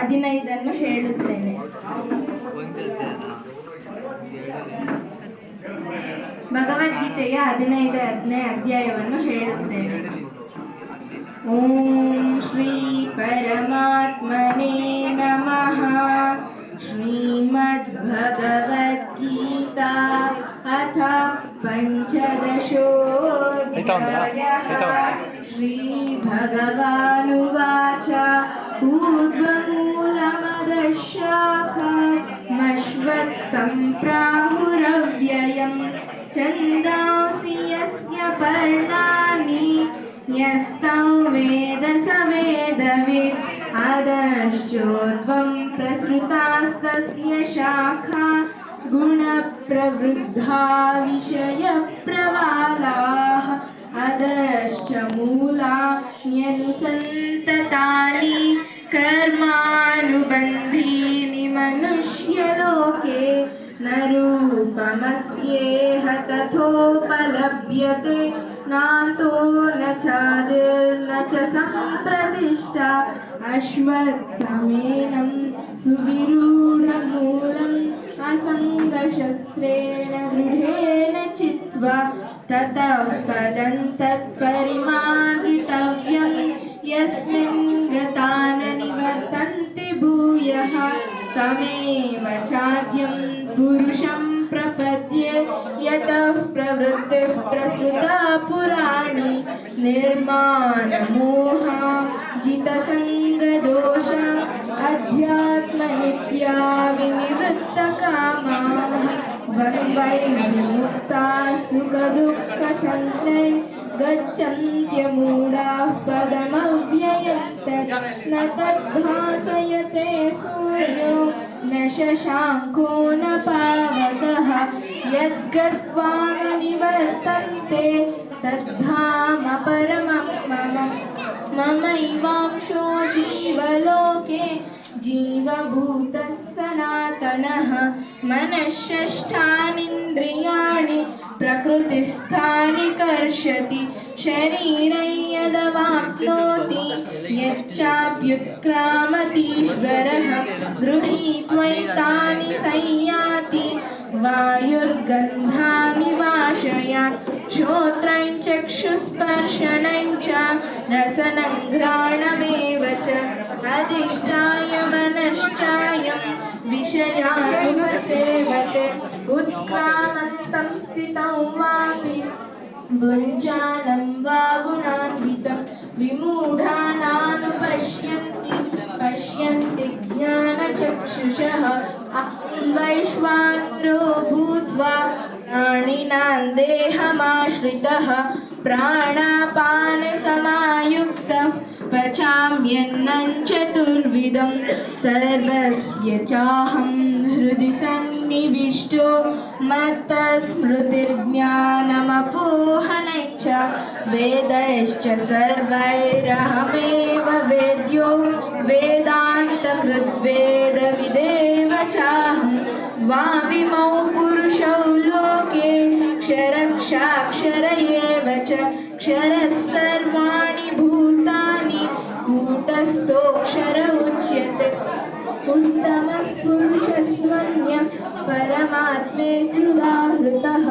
15 ಹೇಳುತ್ತೇನೆ. ಭಗವದ್ಗೀತೆಯ 15ನೇ ಅಧ್ಯಾಯವನ್ನು ಹೇಳುತ್ತೇನೆ. ಓಂ ಶ್ರೀ ಪರಮಾತ್ಮನೇ ನಮಃ. ಶ್ರೀಮದ್ಭಗವದ್ಗೀತಾ ಅಥ ಪಂಚದಶೋऽಧ್ಯಾಯಃ. ಶ್ರೀಭಗವಾನುವಾಚ ಊರ್ಧ್ವಮೂಲಮದಃಶಾಖಾಮಶ್ವತ್ಥಂ ಪ್ರಾಹುರವ್ಯಯಂ ಛಂದಾಂಸಿ ಯಸ್ಯ ಪರ್ಣಾನಿ ಯಸ್ತಂ ವೇದ ಸ ವೇದವಿದ್ ಅಧಶ್ಚೋರ್ಧ್ವಂ ಪ್ರಸೃತಾಸ್ತಸ್ಯ ಶಾಖಾ ಗುಣಪ್ರವೃದ್ಧಾ ವಿಷಯಪ್ರವಾಲಾಃ ಅಧಶ್ಚ ಮೂಲಾನ್ಯನುಸಂತತಾನಿ ಕರ್ಮಾನುಬಂಧೀನಿ ಮನುಷ್ಯಲೋಕೆ ನ ರೂಪಮಸ್ಯೇಹ ತಥೋಪಲಭ್ಯತೆ ನಾಂತೋ ನ ಚಾದಿರ್ನ ಚ ಸಂಪ್ರತಿಷ್ಠಾ ಅಶ್ವತ್ಥಮೇನಂ ಸುವಿರೂಢಮೂಲಂ ಅಸಂಗಶಸ್ತ್ರೇಣ ದೃಢೇನ ಚಿತ್ವಾ ತತಃ ಪದಂ ತತ್ಪರಿಮಾರ್ಗಿತವ್ಯಂ ಯಸ್ಮಿನ್ ಗತಾ ನ ನಿವರ್ತನ್ತೆ ಭೂಯಃ ತಮೇವ ಚಾದ್ಯಂ ಪುರುಷಂ ಪ್ರಪದ್ಯೆ ಯತಃ ಪ್ರವೃತ್ತಿಃ ಪ್ರಸೃತಾ ಪುರಾಣಿ ನಿರ್ಮಾಣಮೋಹ ಜಿತಸಂಗದೋಷ ಅಧ್ಯಾತ್ಮನಿತ್ಯಾ ವಿನಿವೃತ್ತಕಾಮಾಃ ದ್ವಂದ್ವೈರ್ವಿಮುಕ್ತಾಃ ಸುಖದುಃಖಸಂಜ್ಞೈ ಗಚ್ಚನ್ತ್ಯಮೂಢಾಃ ಪದಮವ್ಯಯಂ ತತ್ ನ ತದ್ಭಾಸಯತೆ ಸೂರ್ಯೋ ನ ಶಶಾಂಕೋ ನ ಪಾವಕಃ ಯದ್ಗತ್ವಾ ನ ನಿವರ್ತನ್ತೆ ತದ್ಧಾಮ ಪರಮಂ ಮಮ. ಮಮೈವಾಂಶೋ ಜೀವಲೋಕೆ ಜೀವಭೂತಃ ಸನಾತನಃ ಮನಃಷಷ್ಠಾನೀಂದ್ರಿಯಾಣಿ ಪ್ರಕೃತಿಸ್ಥಾನಿ ಕರ್ಷತಿ ಶರೀರಂ ಯದವಾಪ್ನೋತಿ ಯಚ್ಚಾಪ್ಯುತ್ಕ್ರಾಮತೀಶ್ವರಃ ಗೃಹೀತ್ವೈತಾನಿ ಸಂಯಾತಿ ವಾಯುರ್ಗಂಧಾನಿ ವಾಶಯಾತ್ ಶ್ರೋತ್ರಂ ಚಕ್ಷುಸ್ಪರ್ಶನಂ ಚ ರಸನಂ ಘ್ರಾಣಮೇವ ಚ ಅಧಿಷ್ಠಾಯ ಮನಶ್ಚಾಯಂ ವಿಷಯಾನುಪಸೇವತೆ ಉತ್ಕ್ರಾಮಂತಂ ಸ್ಥಿತಂ ವಾಪಿ ಭುಂಜಾನಂ ವಾ ಗುಣಾನ್ವಿತಂ ವಿಮೂಢಾನಾನುಪಶ್ಯಂತಿ ಪಶ್ಯಂತಿ ಜ್ಞಾನಚಕ್ಷುಷಃ ಅಹಂ ವೈಶ್ವಾನರೋ ಭೂತ್ವಾ ಪ್ರಾಣಿನಾಂ ದೇಹಮಾಶ್ರಿತಃ ಪ್ರಾಣಾಪಾನಸಮಾಯುಕ್ತಃ ಪಚಾಮ್ಯನ್ನಂ ಚತುರ್ವಿಧಂ ಸರ್ವಸ್ಯ ಚಾಹಂ ಹೃದಿ ಸನ್ನಿವಿಷ್ಟೋ ಮತ್ತಸ್ಮೃತಿರ್ಜ್ಞಾನಮಪೋಹನಂ ಚ ವೇದಶ್ಚ ಸರ್ವೈರಹಮೇವ ವೇದ್ಯೋ ವೇದಾಂತಕೃದ್ವೇದವಿದೇವ ಚಾಹಂ ದ್ವಾವಿಮೌ ಪುರುಷೌ ಲೋಕೆ ಕ್ಷರಕ್ಷಾಕ್ಷರ ಏವ ಚ ಕ್ಷರಃ ಸರ್ವಾಣಿ ಭೂತಾನಿ ಕೂಟಸ್ಥೋಕ್ಷರ ಉಚ್ಯತೆ. ಉತ್ತಮಃ ಪುರುಷಸ್ಮನ್ಯಃ ಪರಮಾತ್ಮೇತ್ಯುದಾಹೃತಃ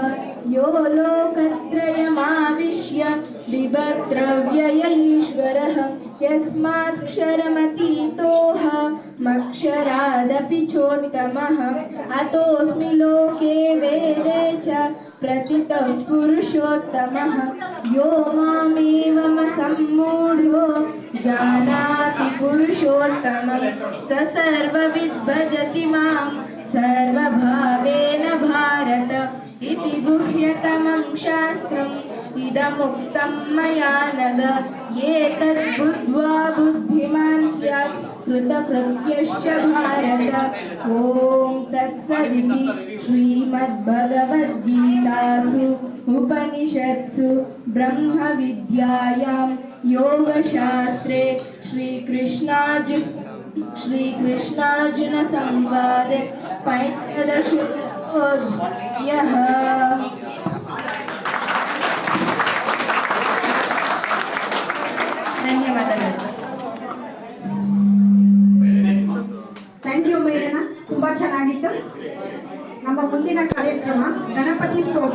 ಯೋ ಲೋಕತ್ರಯಮಾವಿಶ್ಯ ಬಿಭರ್ತ್ರವ್ಯಯ ಈಶ್ವರಃ ಯಸ್ಮಾತ್ ಕ್ಷರಮತೀತೋऽಹಮಕ್ಷರಾದಪಿ ಚೋತ್ತಮಃ ಅತೋऽಸ್ಮಿ ಲೋಕೆ ವೇದೇ ಚ ಪ್ರಥಿತಃ ಪುರುಷೋತ್ತಮಃ ಯೋ ಮಾಮೇವಮಸಮ್ಮೂಢೋ ಜಾನಾತಿ ಪುರುಷೋತ್ತಮಂ ಸ ಸರ್ವವಿದ್ ಭಜತಿ ಮಾಂ ಸರ್ವಭಾವೇನ ಭಾರತ ಇತಿ ಗುಹ್ಯತಮಂ ಶಾಸ್ತ್ರಂ ಇದಮುಕ್ತಂ ಮಯಾ ನಘ ಏತದ್ ಬುದ್ಧ್ವಾ ಬುದ್ಧಿಮಾನ್ ಸ್ಯಾತ್ ಕೃತಕೃತ್ಯಶ್ಚ ಭಾರತ. ಓಂ ತತ್ಸದಿತಿ ಶ್ರೀಮದ್ಭಗವದ್ಗೀತಾಸು ಉಪನಿಷತ್ಸು ಬ್ರಹ್ಮವಿದ್ಯಾಯಾಂ ಯೋಗಶಾಸ್ತ್ರೇ ಶ್ರೀಕೃಷ್ಣಾರ್ಜುನ ಸಂವಾದೆ ಪಂಚದಶೋऽಧ್ಯಾಯಃ. ಧನ್ಯವಾದಗಳು. ಥ್ಯಾಂಕ್ ಯು ಮೇಘನಾ, ತುಂಬಾ ಚೆನ್ನಾಗಿತ್ತು. ನಮ್ಮ ಮುಂದಿನ ಕಾರ್ಯಕ್ರಮ ಗಣಪತಿ ಸ್ತೋತ್ರ.